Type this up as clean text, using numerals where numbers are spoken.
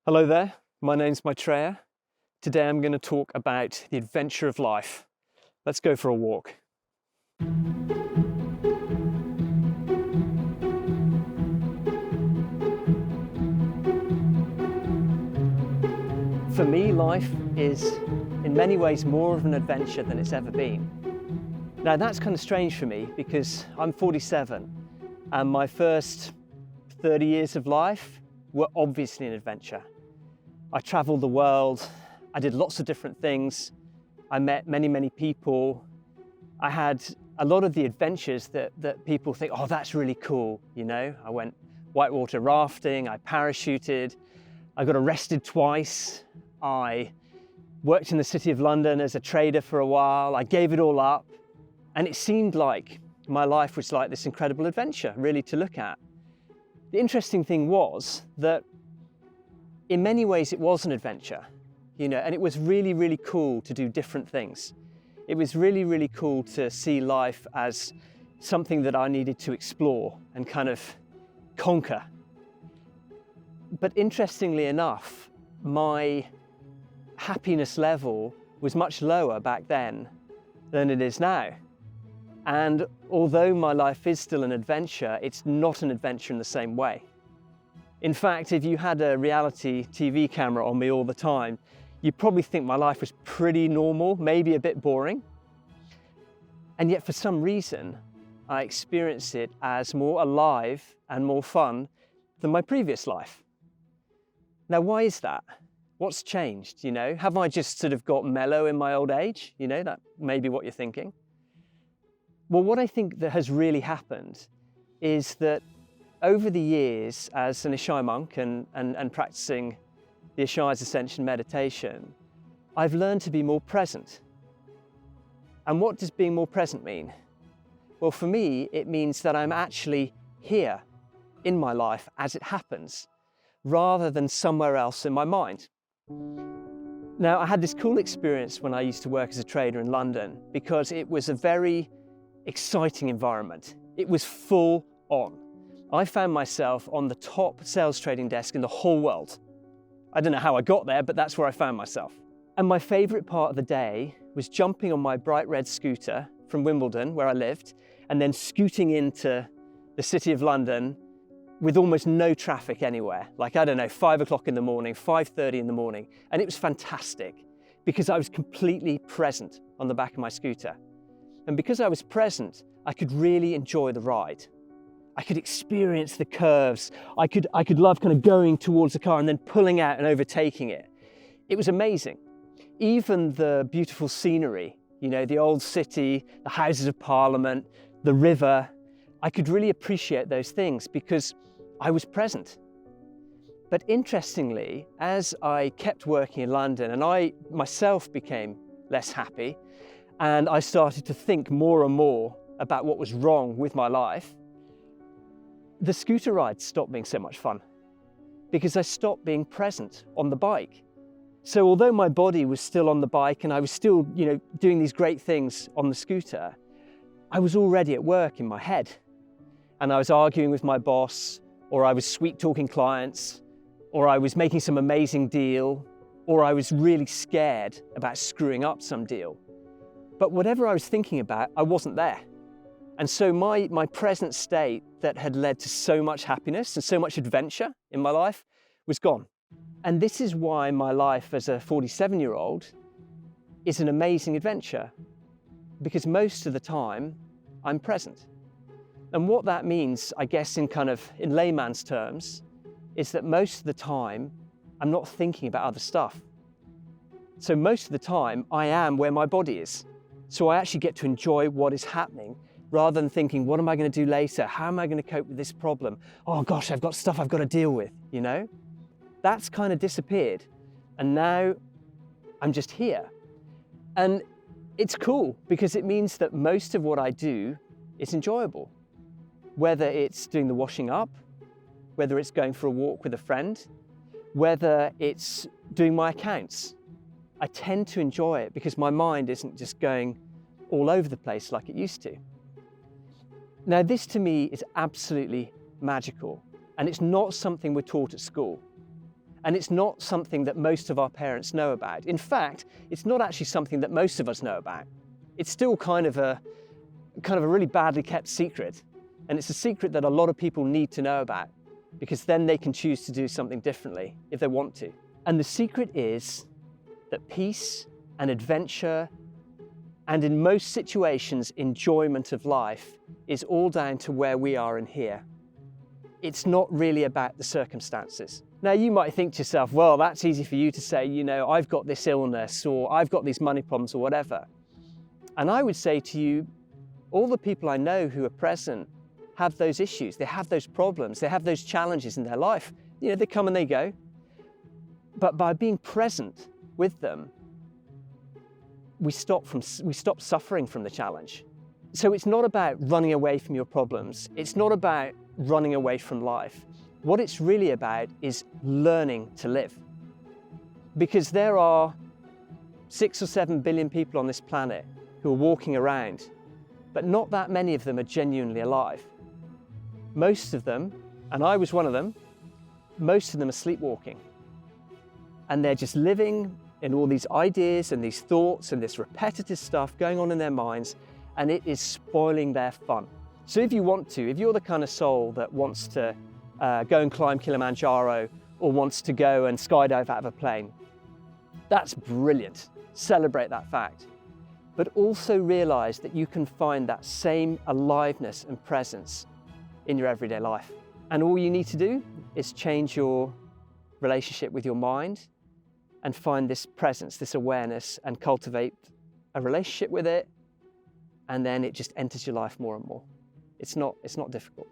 Hello there, my name's Maitreya. Today I'm going to talk about the adventure of life. Let's go for a walk. For me, life is in many ways more of an adventure than it's ever been. Now that's kind of strange for me because I'm 47 and my first 30 years of life were obviously an adventure. I traveled the world, I did lots of different things, I met many people. I had a lot of the adventures that people think, oh, that's really cool, you know? I went whitewater rafting, I parachuted, I got arrested twice, I worked in the City of London as a trader for a while, I gave it all up, and it seemed like my life was like this incredible adventure, really, to look at. The interesting thing was that in many ways it was an adventure, you know, and it was really cool to do different things. It was really cool to see life as something that I needed to explore and kind of conquer. But interestingly enough, my happiness level was much lower back then than it is now. And although my life is still an adventure, it's not an adventure in the same way. In fact, if you had a reality TV camera on me all the time, you'd probably think my life was pretty normal, maybe a bit boring. And yet for some reason, I experience it as more alive and more fun than my previous life. Now, why is that? What's changed, you know? Have I just sort of got mellow in my old age? You know, that may be what you're thinking. Well, what I think that has really happened is that over the years as an Ishaya monk and practicing the Ishayas ascension meditation, I've learned to be more present. And what does being more present mean? Well, for me, it means that I'm actually here in my life as it happens, rather than somewhere else in my mind. Now, I had this cool experience when I used to work as a trader in London because it was a very exciting environment. It was full on. I found myself on the top sales trading desk in the whole world. I don't know how I got there, but that's where I found myself. And my favorite part of the day was jumping on my bright red scooter from Wimbledon, where I lived, and then scooting into the City of London with almost no traffic anywhere. Like, I don't know, 5 o'clock in the morning, 5:30 in the morning. And it was fantastic because I was completely present on the back of my scooter. And because I was present, I could really enjoy the ride. I could experience the curves. I could love kind of going towards the car and then pulling out and overtaking it. It was amazing. Even the beautiful scenery, you know, the old city, the Houses of Parliament, the river, I could really appreciate those things because I was present. But interestingly, as I kept working in London and I myself became less happy and I started to think more and more about what was wrong with my life, the scooter ride stopped being so much fun because I stopped being present on the bike. So although my body was still on the bike and I was still, you know, doing these great things on the scooter, I was already at work in my head. And I was arguing with my boss, or I was sweet talking clients, or I was making some amazing deal, or I was really scared about screwing up some deal. But whatever I was thinking about, I wasn't there. And so my present state that had led to so much happiness and so much adventure in my life was gone. And this is why my life as a 47-year-old is an amazing adventure, because most of the time I'm present. And what that means, I guess in layman's terms, is that most of the time I'm not thinking about other stuff. So most of the time I am where my body is. So I actually get to enjoy what is happening rather than thinking, what am I going to do later? How am I going to cope with this problem? Oh gosh, I've got stuff I've got to deal with, you know? That's kind of disappeared. And now I'm just here. And it's cool because it means that most of what I do is enjoyable. Whether it's doing the washing up, whether it's going for a walk with a friend, whether it's doing my accounts. I tend to enjoy it because my mind isn't just going all over the place like it used to. Now, this to me is absolutely magical, and it's not something we're taught at school. And it's not something that most of our parents know about. In fact, it's not actually something that most of us know about. It's still kind of a really badly kept secret. And it's a secret that a lot of people need to know about, because then they can choose to do something differently if they want to. And the secret is that peace and adventure, and in most situations, enjoyment of life, is all down to where we are in here. It's not really about the circumstances. Now, you might think to yourself, well, that's easy for you to say, you know, I've got this illness, or I've got these money problems, or whatever. And I would say to you, all the people I know who are present have those issues, they have those problems, they have those challenges in their life. You know, they come and they go. But by being present with them, we stop suffering from the challenge. So it's not about running away from your problems. It's not about running away from life. What it's really about is learning to live. Because there are 6 or 7 billion people on this planet who are walking around, but not that many of them are genuinely alive. Most of them, and I was one of them, most of them are sleepwalking. And they're just living in all these ideas and these thoughts and this repetitive stuff going on in their minds, and it is spoiling their fun. So if you're the kind of soul that wants to go and climb Kilimanjaro, or wants to go and skydive out of a plane, that's brilliant. Celebrate that fact. But also realize that you can find that same aliveness and presence in your everyday life. And all you need to do is change your relationship with your mind and find this presence, this awareness, and cultivate a relationship with it, and then it just enters your life more and more. It's not difficult.